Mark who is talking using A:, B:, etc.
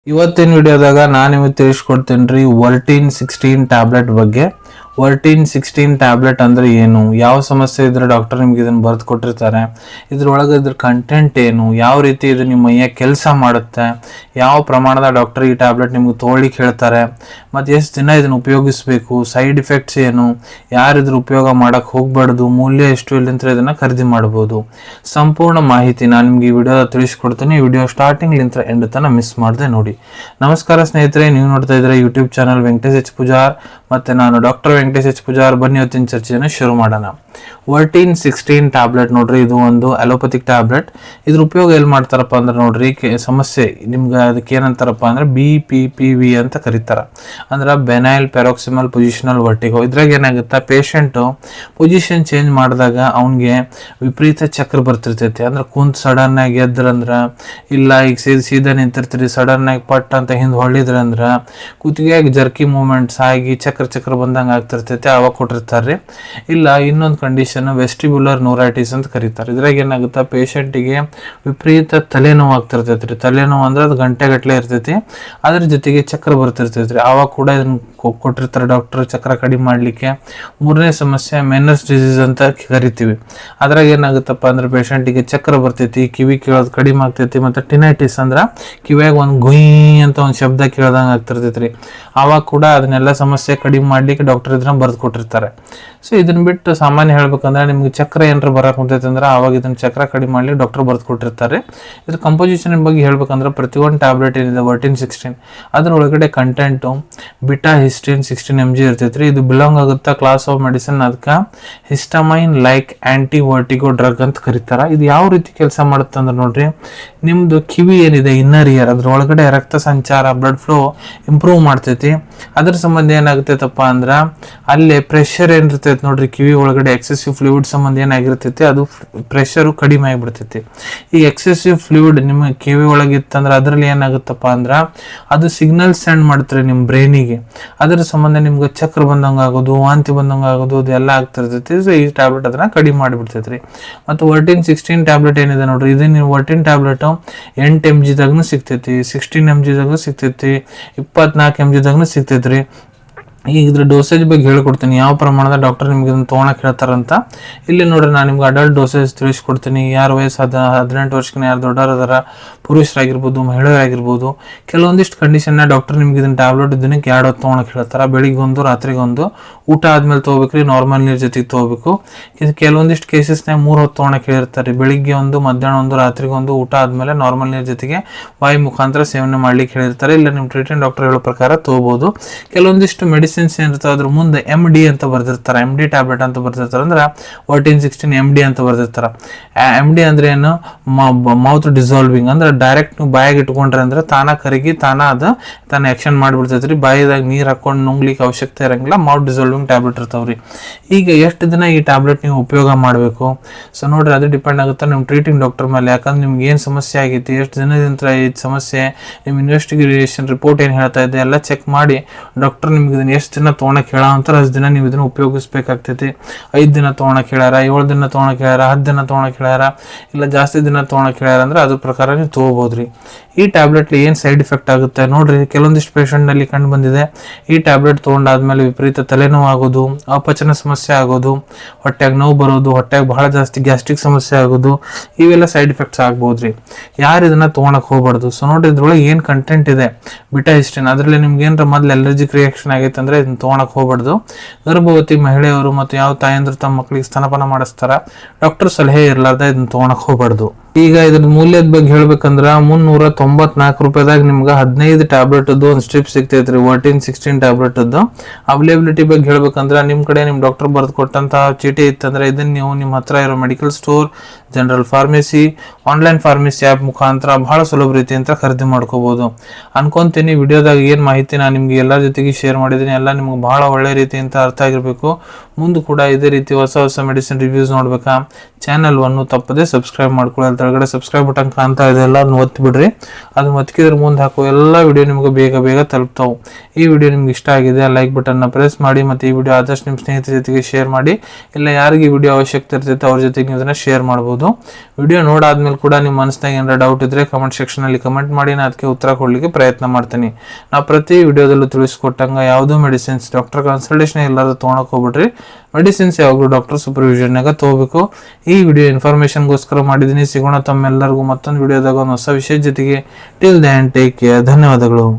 A: ಇವತ್ತಿನ ವಿಡಿಯೋದಾಗ ನಾನು ನಿಮಗೆ ತಿಳಿಸ್ಕೊಡ್ತೀನಿ ವರ್ಟಿನ್ 16 ಟ್ಯಾಬ್ಲೆಟ್ ಬಗ್ಗೆ. ವರ್ಟಿನ್ 16 ಟ್ಯಾಬ್ಲೆಟ್ ಅಂದ್ರೆ ಏನು, ಯಾವ ಸಮಸ್ಯೆ ಇದ್ರೆ ಡಾಕ್ಟರ್ ನಿಮ್ಗೆ ಇದನ್ನು ಬರೆದು ಕೊಟ್ಟಿರ್ತಾರೆ, ಇದ್ರೊಳಗೆ ಇದ್ರ ಕಂಟೆಂಟ್ ಏನು, ಯಾವ ರೀತಿ ಇದು ನಿಮ್ಮ ಮೈಯ ಕೆಲಸ ಮಾಡುತ್ತೆ, ಯಾವ ಪ್ರಮಾಣದ ಡಾಕ್ಟರ್ ಈ ಟ್ಯಾಬ್ಲೆಟ್ ನಿಮ್ಗೆ ತೊಗೊಳ್ಳಿಕ್ಕೆ ಹೇಳ್ತಾರೆ, ಮತ್ತು ಎಷ್ಟು ದಿನ ಇದನ್ನು ಉಪಯೋಗಿಸಬೇಕು, ಸೈಡ್ ಇಫೆಕ್ಟ್ಸ್ ಏನು, ಯಾರು ಇದ್ರ ಉಪಯೋಗ ಮಾಡೋಕ್ಕೆ ಹೋಗಬಾರ್ದು, ಮೂಲ್ಯ ಎಷ್ಟು ಇಲ್ಲಿಂದ ಇದನ್ನು ಖರೀದಿ ಮಾಡ್ಬೋದು, ಸಂಪೂರ್ಣ ಮಾಹಿತಿ ನಾನು ನಿಮ್ಗೆ ಈ ವಿಡಿಯೋ ತಿಳಿಸ್ಕೊಡ್ತೀನಿ. ಈ ವಿಡಿಯೋ ಸ್ಟಾರ್ಟಿಂಗ್ಲಿಂದ ಎಂಡ್ ತನಕ ಮಿಸ್ ಮಾಡದೆ ನೋಡಿ. ನಮಸ್ಕಾರ ಸ್ನೇಹಿತರೆ, ನೀವು ನೋಡ್ತಾ ಇದ್ರೆ YouTube channel Venkatesh H Pujar, ಮತ್ತೆ ನಾನು ಡಾಕ್ಟರ್ ವೆಂಕಟೇಶ್ ಎಚ್ ಪೂಜಾರ್. ಬನ್ನಿ ಇವತ್ತಿನ ಚರ್ಚೆಯನ್ನು ಶುರು ಮಾಡೋಣ. ವರ್ಟಿನ್ 16 ಟ್ಯಾಬ್ಲೆಟ್ ನೋಡ್ರಿ, ಇದು ಒಂದು ಅಲೋಪತಿಕ್ ಟ್ಯಾಬ್ಲೆಟ್. ಇದ್ರ ಉಪಯೋಗ ಎಲ್ಲಿ ಮಾಡ್ತಾರಪ್ಪ ಅಂದ್ರೆ ನೋಡ್ರಿ, ಸಮಸ್ಯೆ ನಿಮ್ಗೆ ಅದಕ್ಕೆ ಏನಂತಾರಪ್ಪ ಅಂದ್ರೆ BPPV ಅಂತ ಕರೀತಾರ, ಅಂದ್ರೆ ಬೆನೈಲ್ ಪ್ಯಾರಾಕ್ಸಿಮಲ್ ಪೊಸಿಷನಲ್ ವರ್ಟಿಗೋ. ಇದ್ರಾಗ ಏನಾಗುತ್ತೆ, ಪೇಷಂಟು ಪೊಸಿಷನ್ ಚೇಂಜ್ ಮಾಡಿದಾಗ ಅವನಿಗೆ ವಿಪರೀತ ಚಕ್ರ ಬರ್ತಿರ್ತೈತಿ. ಅಂದ್ರೆ ಕುಂತ್ ಸಡನ್ ಆಗಿ ಎದ್ರಂದ್ರ, ಇಲ್ಲ ಈಗ ಸೀದಾ ನಿಂತಿರ್ತೀರಿ, ಸಡನ್ ಆಗಿ ಪಟ್ ಅಂತ ಹಿಂದೆ ಹೊಳ್ಳಿದ್ರಂದ್ರ ಕುತ್ತಿಗೆಯಾಗಿ ಜರ್ಕಿ ಮೂವ್ಮೆಂಟ್ಸ್ ಆಗಿ ಚಕ್ರ ಬಂದಂಗೆ ಆಗ್ತಿರ್ತೈತಿ, ಅವಾಗ ಕೊಟ್ಟಿರ್ತಾರೆ. ಇಲ್ಲ ಇನ್ನೊಂದು ಕಂಡೀಷನ್ ವೆಸ್ಟಿಬ್ಯುಲರ್ ನ್ಯೂರೈಟಿಸ್ ಅಂತ ಕರೀತಾರೆ. ಇದ್ರಾಗ ಏನಾಗುತ್ತೆ, ಪೇಷಂಟಿಗೆ ವಿಪರೀತ ತಲೆನೋವು ಆಗ್ತಿರ್ತೈತಿ. ತಲೆನೋವು ಅಂದ್ರೆ ಅದು ಗಂಟೆಗಟ್ಟಲೆ ಇರ್ತೈತಿ, ಅದ್ರ ಜೊತೆಗೆ ಚಕ್ರ ಬರ್ತಿರ್ತೈತಿ. ಆವಾಗ ಕೂಡ ಇದನ್ನ ಕೊಟ್ಟಿರ್ತಾರೆ ಡಾಕ್ಟರ್ ಚಕ್ರ ಕಡಿಮೆ ಮಾಡಲಿಕ್ಕೆ. ಮೂರನೇ ಸಮಸ್ಯೆ ಮೆನಸ್ ಡಿಸೀಸ್ ಅಂತ ಕರಿತೀವಿ. ಅದ್ರಾಗ ಏನಾಗುತ್ತಪ್ಪ ಅಂದ್ರೆ ಪೇಷಂಟಿಗೆ ಚಕ್ರ ಬರ್ತೈತಿ, ಕಿವಿ ಕೇಳೋದು ಕಡಿಮೆ ಆಗ್ತೈತಿ, ಮತ್ತು ಟಿನೈಟಿಸ್ ಅಂದ್ರೆ ಕಿವಿಯಾಗ ಒಂದು ಗುಯ್ ಅಂತ ಒಂದು ಶಬ್ದ ಕೇಳ್ದಂಗೆ ಆಗ್ತಿರ್ತೈತಿ ರೀ. ಆವಾಗ ಕೂಡ ಅದನ್ನೆಲ್ಲ ಸಮಸ್ಯೆ ಕಡಿಮೆ ಮಾಡ್ಲಿಕ್ಕೆ ಡಾಕ್ಟರ್ ಇದನ್ನ ಬರೆದು ಕೊಟ್ಟಿರ್ತಾರೆ. ಸೊ ಇದನ್ನ ಬಿಟ್ಟು ಸಾಮಾನ್ಯ ಹೇಳ್ಬೇಕಂದ್ರೆ ನಿಮ್ಗೆ ಚಕ್ರ ಏನಾರ ಬರಕ್ ಕುಂತೈತೆ ಅಂದ್ರೆ ಆವಾಗ ಇದನ್ನ ಚಕ್ರ ಕಡಿಮೆ ಮಾಡ್ಲಿಕ್ಕೆ ಡಾಕ್ಟರ್ ಬರೆದು ಕೊಟ್ಟಿರ್ತಾರೆ. ಇದ್ರ ಕಂಪೋಸಿಷನ್ ಬಗ್ಗೆ ಹೇಳ್ಬೇಕಂದ್ರೆ ಪ್ರತಿಯೊಂದು ಟ್ಯಾಬ್ಲೆಟ್ ಏನಿದೆ ವರ್ಟಿನ್ 16 ಅದ್ರ ಒಳಗಡೆ ಕಂಟೆಂಟು ಬಿಟಾ ಹಿಸ್ಟಿನ್ 16 mg ಇರ್ತೈತ್ರಿ. ಇದು ಬಿಲಾಂಗ್ ಆಗುತ್ತಾ ಕ್ಲಾಸ್ ಆಫ್ ಮೆಡಿಸಿನ್, ಅದಕ್ಕೆ histamine like anti vertigo drug ಅಂತ ಕರೀತಾರ. ಇದು ಯಾವ ರೀತಿ ಕೆಲಸ ಮಾಡುತ್ತೆ ಅಂದ್ರೆ ನೋಡ್ರಿ, ನಿಮ್ದು ಕಿವಿ ಏನಿದೆ ಇನ್ನರ್ ಇಯರ್, ಅದ್ರ ಒಳಗಡೆ ರಕ್ತ ಸಂಚಾರ ಬ್ಲಡ್ ಫ್ಲೋ ಇಂಪ್ರೂವ್ ಮಾಡ್ತೈತಿ. ಅದ್ರ ಸಂಬಂಧ ಏನಾಗ್ತೈತಪ್ಪ ಅಂದ್ರ ಅಲ್ಲಿ ಪ್ರೆಷರ್ ಏನಿರ್ತೈತಿ ನೋಡ್ರಿ, ಕಿವಿ ಒಳಗಡೆ ಎಕ್ಸೆಸಿವ್ ಫ್ಲೂಯಿಡ್ ಸಂಬಂಧ ಏನಾಗಿರ್ತೈತಿ, ಅದು ಪ್ರೆಷರು ಕಡಿಮೆ ಆಗಿಬಿಡ್ತೈತಿ. ಈ ಎಕ್ಸೆಸಿವ್ ಫ್ಲೂಯಿಡ್ ನಿಮ್ಮ ಕಿವಿ ಒಳಗೆ ಇತ್ತಂದ್ರೆ ಅದ್ರಲ್ಲಿ ಏನಾಗುತ್ತಪ್ಪ ಅಂದ್ರ ಅದು ಸಿಗ್ನಲ್ ಸೆಂಡ್ ಮಾಡ್ತಾರೆ ನಿಮ್ಮ ಬ್ರೈನಿಗೆ. ಅದ್ರ ಸಂಬಂಧ ನಿಮ್ಗೆ ಚಕ್ರ ಬಂದಂಗೆ ಆಗೋದು, ವಾಂತಿ ಬಂದಂಗೆ ಆಗೋದು, ಅದೆಲ್ಲ ಆಗ್ತಿರ್ತೈತಿ. ಸೊ ಈ ಟ್ಯಾಬ್ಲೆಟ್ ಅದನ್ನ ಕಡಿಮೆ ಮಾಡಿಬಿಡ್ತೈತ್ರಿ. ಮತ್ತು ವರ್ಟಿನ್ 16 ಟ್ಯಾಬ್ಲೆಟ್ ಏನಿದೆ ನೋಡ್ರಿ, ಇದು ನೀವು ವರ್ಟಿನ್ ಟ್ಯಾಬ್ಲೆಟ್ 8 mg ದಾಗೂ ಸಿಗ್ತೈತಿ, 16 mg ದಾಗೂ ಸಿಗ್ತೈತಿ, 24 mg ದಾಗೂ ಸಿಗ್ತೈತ್ರಿ. ಈಗ ಇದ್ರ ಡೋಸೇಜ್ ಬಗ್ಗೆ ಹೇಳ್ಕೊಡ್ತೀನಿ, ಯಾವ ಪ್ರಮಾಣದ ಡಾಕ್ಟರ್ ನಿಮ್ಗೆ ಇದನ್ನು ತೊಗೊಳಕ್ಕೆ ಹೇಳ್ತಾರಂತ. ಇಲ್ಲಿ ನೋಡ್ರಿ, ನಾನು ನಿಮ್ಗೆ ಅಡಲ್ಟ್ ಡೋಸೇಜ್ ತಿಳಿಸ್ಕೊಡ್ತೀನಿ. ಯಾರು ವಯಸ್ಸು 18 ವರ್ಷಕ್ಕಿಂತ ಯಾರು ದೊಡ್ಡವರು ಅದಾರ, ಪುರುಷರಾಗಿರ್ಬೋದು ಮಹಿಳೆಯರಾಗಿರ್ಬೋದು, ಕೆಲವೊಂದಿಷ್ಟು ಕಂಡೀಷನ್ನ ಡಾಕ್ಟರ್ ನಿಮ್ಗೆ ಇದನ್ನ ಟ್ಯಾಬ್ಲೆಟ್ ದಿನಕ್ಕೆ 2 ಹೊತ್ತು ತೊಗೊಳಕ್ಕೆ ಹೇಳ್ತಾರೆ. ಬೆಳಿಗ್ಗೆ ಒಂದು ರಾತ್ರಿಗೆ ಒಂದು, ಊಟ ಆದ್ಮೇಲೆ ತೊಗೋಬೇಕ್ರಿ, ನಾರ್ಮಲ್ ನೀರು ಜೊತೆಗೆ ತೊಗೋಬೇಕು. ಕೆಲವೊಂದಿಷ್ಟು ಕೇಸಸ್ನಾಗ 3 ಹೊತ್ತು ತೊಗೊಳಕ್ಕೆ ಹೇಳಿರ್ತಾರೆ, ಬೆಳಿಗ್ಗೆ ಒಂದು, ಮಧ್ಯಾಹ್ನ ಒಂದು, ರಾತ್ರಿಗೆ ಒಂದು, ಊಟ ಆದ್ಮೇಲೆ ನಾರ್ಮಲ್ ನೀರು ಜೊತೆಗೆ ವಾಯು ಮುಖಾಂತರ ಸೇವನೆ ಮಾಡ್ಲಿಕ್ಕೆ ಹೇಳಿರ್ತಾರೆ. ಇಲ್ಲ ನಿಮ್ಮ ಟ್ರೀಟ್ಮೆಂಟ್ ಡಾಕ್ಟರ್ ಹೇಳೋ ಪ್ರಕಾರ ತೊಗೋಬಹುದು. ಕೆಲವೊಂದಿಷ್ಟು ಮೆಡಿಸಿನ್ಸ್ ಏನಿರ್ತಾವೆ ಅದ್ರ ಮುಂದೆ MD ಅಂತ ಬರ್ದಿರ್ತಾರೆ, MD ಟ್ಯಾಬ್ಲೆಟ್ ಅಂತ ಬರ್ದಿರ್ತಾರೆ. ಅಂದ್ರೆ ವರ್ಟಿನ್ 16 MD ಅಂತ ಬರ್ದಿರ್ತಾರೆ. MD ಅಂದ್ರೆ ಏನು, ಮೌತ್ ಡಿಸಾಲ್ವಿಂಗ್, ಅಂದ್ರೆ ಡೈರೆಕ್ಟ್ ನೀವು ಬಾಯಾಗಿ ಇಟ್ಕೊಂಡ್ರೆ ಅಂದ್ರೆ ತಾನ ಕರಗಿ ತಾನ ಆಕ್ಷನ್ ಮಾಡಿಬಿಡ್ತೈತ್ರಿ. ಬಾಯಿದಾಗ ನೀರು ಹಾಕೊಂಡು ನುಂಗ್ಲಿಕ್ಕೆ ಅವಶ್ಯಕತೆ ಇರಂಗಿಲ್ಲ. ಮೌತ್ ಡಿಸಾಲ್ವಿಂಗ್ ಟ್ಯಾಬ್ಲೆಟ್ ಇರ್ತಾವ್ರಿ. ಈಗ ಎಷ್ಟು ದಿನ ಈ ಟ್ಯಾಬ್ಲೆಟ್ ನೀವು ಉಪಯೋಗ ಮಾಡಬೇಕು, ಸೊ ನೋಡ್ರಿ ಅದು ಡಿಪೆಂಡ್ ಆಗುತ್ತೆ ನಿಮ್ಮ ಟ್ರೀಟಿಂಗ್ ಡಾಕ್ಟರ್ ಮೇಲೆ. ಯಾಕಂದ್ರೆ ನಿಮ್ಗೆ ಏನು ಸಮಸ್ಯೆ ಆಗೈತಿ, ಎಷ್ಟು ದಿನದಿಂದ ಈ ಸಮಸ್ಯೆ, ನಿಮ್ಮ ಇನ್ವೆಸ್ಟಿಗೇಷನ್ ರಿಪೋರ್ಟ್ ಏನು ಹೇಳ್ತಾ ಇದೆ ಎಲ್ಲ ಚೆಕ್ ಮಾಡಿ ಡಾಕ್ಟರ್ ನಿಮ್ಗೆ ಇದನ್ನ ಎಷ್ಟು ದಿನ ತೊಗೊಳಕ್ಕೆ ಹೇಳ ಅಂತಾರೆ ಅಷ್ಟು ದಿನ ನೀವು ಇದನ್ನು ಉಪಯೋಗಿಸ್ಬೇಕಾಗ್ತೈತಿ. 5 ದಿನ ತೊಗೊಳಕ್ಕೆ ಹೇಳ್ಯಾರ, 7 ದಿನ ತೊಗೊಳಕ್ಕೆ ಹೇಳ್ಯಾರ, 10 ದಿನ ತೊಗೊಳಕ್ಕೆ ಹೇಳ್ಯಾರ, ಇಲ್ಲ ಜಾಸ್ತಿ ದಿನ ತೊಗೊಳಕ್ಕೆ ಹೇಳ್ಯಾರ ಅಂದ್ರೆ ಅದ್ರ ಪ್ರಕಾರ ನೀವು ತೊಗೋಬೋದ್ರಿ. ಈ ಟ್ಯಾಬ್ಲೆಟ್ಲಿ ಏನು ಸೈಡ್ ಇಫೆಕ್ಟ್ ಆಗುತ್ತೆ ನೋಡ್ರಿ, ಕೆಲವೊಂದಿಷ್ಟು ಪೇಷಂಟ್ನಲ್ಲಿ ಕಂಡು ಬಂದಿದೆ. ಈ ಟ್ಯಾಬ್ಲೆಟ್ ತೊಗೊಂಡಾದ್ಮೇಲೆ ವಿಪರೀತ ತಲೆನೋವು ಆಗೋದು, ಅಪಚನ ಸಮಸ್ಯೆ ಆಗೋದು, ಹೊಟ್ಟೆಗೆ ನೋವು ಬರೋದು, ಹೊಟ್ಟೆಗೆ ಬಹಳ ಜಾಸ್ತಿ ಗ್ಯಾಸ್ಟ್ರಿಕ್ ಸಮಸ್ಯೆ ಆಗೋದು, ಇವೆಲ್ಲ ಸೈಡ್ ಇಫೆಕ್ಟ್ಸ್ ಆಗ್ಬೋದ್ರಿ. ಯಾರು ಇದನ್ನ ತೊಗೊಳಕ್ಕೆ ಹೋಗ್ಬಾರ್ದು. ಸೊ ನೋಡ್ರಿ, ಇದ್ರೊಳಗೆ ಏನು ಕಂಟೆಂಟ್ ಇದೆ ಬಿಟಾ ಹಿಸ್ಟಿನ್, ಅದರಲ್ಲಿ ನಿಮ್ಗೆ ಏನಾರ ಮೊದಲು ಅಲರ್ಜಿಕ್ ರಿಯಾಕ್ಷನ್ ಆಗೈತೆ ಅಂದ್ರೆ ಇದನ್ನ ತೊಗೊಳಕ್ಕೆ ಹೋಗ್ಬಾರ್ದು. ಗರ್ಭವತಿ ಮಹಿಳೆಯರು ಮತ್ತು ಯಾವ ತಾಯಂದ್ರು ತಮ್ಮ ಮಕ್ಕಳಿಗೆ ಸ್ತನಪಾನ ಮಾಡಿಸ್ತಾರ, ಡಾಕ್ಟರ್ ಸಲಹೆ ಇರಲಾರ್ದ ಇದನ್ನ ತೊಗೊಳಕ್ಕೆ ಹೋಗ್ಬಾರ್ದು. ಈಗ ಇದ್ರ ಮೂಲ್ಯದ ಬಗ್ಗೆ ಹೇಳ್ಬೇಕಂದ್ರ 394 ರೂಪಾಯಿದಾಗ ನಿಮ್ಗೆ 15 ಟ್ಯಾಬ್ಲೆಟ್ ಒಂದು ಸ್ಟ್ರಿಪ್ ಸಿಗ್ತೈತ್ರಿ. ವರ್ಟಿನ್ 16 ಟ್ಯಾಬ್ಲೆಟ್ ಅವೈಲೇಬಿಲಿಟಿ ಬಗ್ಗೆ ಹೇಳ್ಬೇಕಂದ್ರ ನಿಮ್ ಕಡೆ ನಿಮ್ ಡಾಕ್ಟರ್ ಬರೆದು ಕೊಟ್ಟಂತ ಚೀಟಿ ಇತ್ತಂದ್ರೆ ಇದನ್ನ ನೀವು ನಿಮ್ಮ ಹತ್ರ ಇರೋ medical store, general pharmacy, online pharmacy app ಮುಖಾಂತರ ಬಹಳ ಸುಲಭ ರೀತಿ ಅಂತ ಖರೀದಿ ಮಾಡ್ಕೋಬಹುದು ಅನ್ಕೊಂತೀನಿ. ವಿಡಿಯೋದಾಗ ಏನು ಮಾಹಿತಿ ನಾನು ನಿಮ್ಗೆ ಎಲ್ಲರ ಜೊತೆಗೆ ಶೇರ್ ಮಾಡಿದ್ದೀನಿ ಎಲ್ಲ ನಿಮ್ಗೆ ಬಹಳ ಒಳ್ಳೆ ರೀತಿ ಅಂತ ಅರ್ಥ ಆಗಿರ್ಬೇಕು. ಮುಂದೆ ಕೂಡ ಇದೇ ರೀತಿ ಹೊಸ ಮೆಡಿಸಿನ್ ರಿವ್ಯೂಸ್ ನೋಡ್ಬೇಕಾ, ಚಾನಲ್ ಅನ್ನು ತಪ್ಪದೆ ಸಬ್ಸ್ಕ್ರೈಬ್ ಮಾಡ್ಕೊಳ್ಳಿ. ಕೆಳಗಡೆ ಸಬ್ಸ್ಕ್ರೈಬ್ ಬಟನ್ ಕಾಣ್ತಾ ಇದೆ, ಎಲ್ಲ ಒತ್ತಿ ಬಿಡ್ರಿ. ಅದನ್ನ ಒತ್ತಿದ್ರೆ ಮುಂದೆ ಹಾಕೋ ಎಲ್ಲ ವಿಡಿಯೋ ನಿಮ್ಗೆ ಬೇಗ ತಲುಪ್ತಾವೆ. ಈ ವಿಡಿಯೋ ನಿಮ್ಗೆ ಇಷ್ಟ ಆಗಿದೆ ಲೈಕ್ ಬಟನ್ನ ಪ್ರೆಸ್ ಮಾಡಿ, ಮತ್ತು ಈ ವಿಡಿಯೋ ಆದಷ್ಟು ನಿಮ್ಮ ಸ್ನೇಹಿತರ ಜೊತೆಗೆ ಶೇರ್ ಮಾಡಿ. ಇಲ್ಲ ಯಾರಿಗೆ ಈ ವಿಡಿಯೋ ಅವಶ್ಯಕತೆ ಇರ್ತೈತೆ ಅವ್ರ ಜೊತೆಗೆ ನೀವು ಇದನ್ನ ಶೇರ್ ಮಾಡ್ಬೋದು. ಮಾಡ್ಬೋದು. ವಿಡಿಯೋ ನೋಡಾದ್ಮೇಲೆ ಕೂಡ ನಿಮ್ಮ ಮನಸ್ಸಿನಾಗ ಏನಾರ ಡೌಟ್ ಇದ್ರೆ ಕಮೆಂಟ್ ಸೆಕ್ಷನಲ್ಲಿ ಕಮೆಂಟ್ ಮಾಡಿ, ನಾನು ಅದಕ್ಕೆ ಉತ್ತರ ಕೊಡಲಿಕ್ಕೆ ಪ್ರಯತ್ನ ಮಾಡ್ತೀನಿ. ನಾ ಪ್ರತಿ ವಿಡಿಯೋದಲ್ಲೂ ತಿಳಿಸ್ಕೊಟ್ಟಂಗೆ ಯಾವುದೂ ಮೆಡಿಸಿನ್ಸ್ ಡಾಕ್ಟರ್ ಕನ್ಸಲ್ಟೇಷನ್ ಎಲ್ಲರೂ ತೊಗೊಳಕ್ ಹೋಗ್ಬಿಟ್ರಿ. ಮೆಡಿಸಿನ್ಸ್ ಯಾವಾಗಲೂ ಡಾಕ್ಟರ್ ಸೂಪರ್ವಿಷನ್ನಾಗ ತೊಗೋಬೇಕು. ಈ ವಿಡಿಯೋ ಇನ್ಫಾರ್ಮೇಷನ್ಗೋಸ್ಕರ ಮಾಡಿದ್ದೀನಿ. ಸಿಗೋಣ ತಮ್ಮೆಲ್ಲರಿಗೂ ಮತ್ತೊಂದು ವಿಡಿಯೋದಾಗ ಒಂದು ಹೊಸ ವಿಷಯದ ಜೊತೆಗೆ. Till then take care. ಧನ್ಯವಾದಗಳು.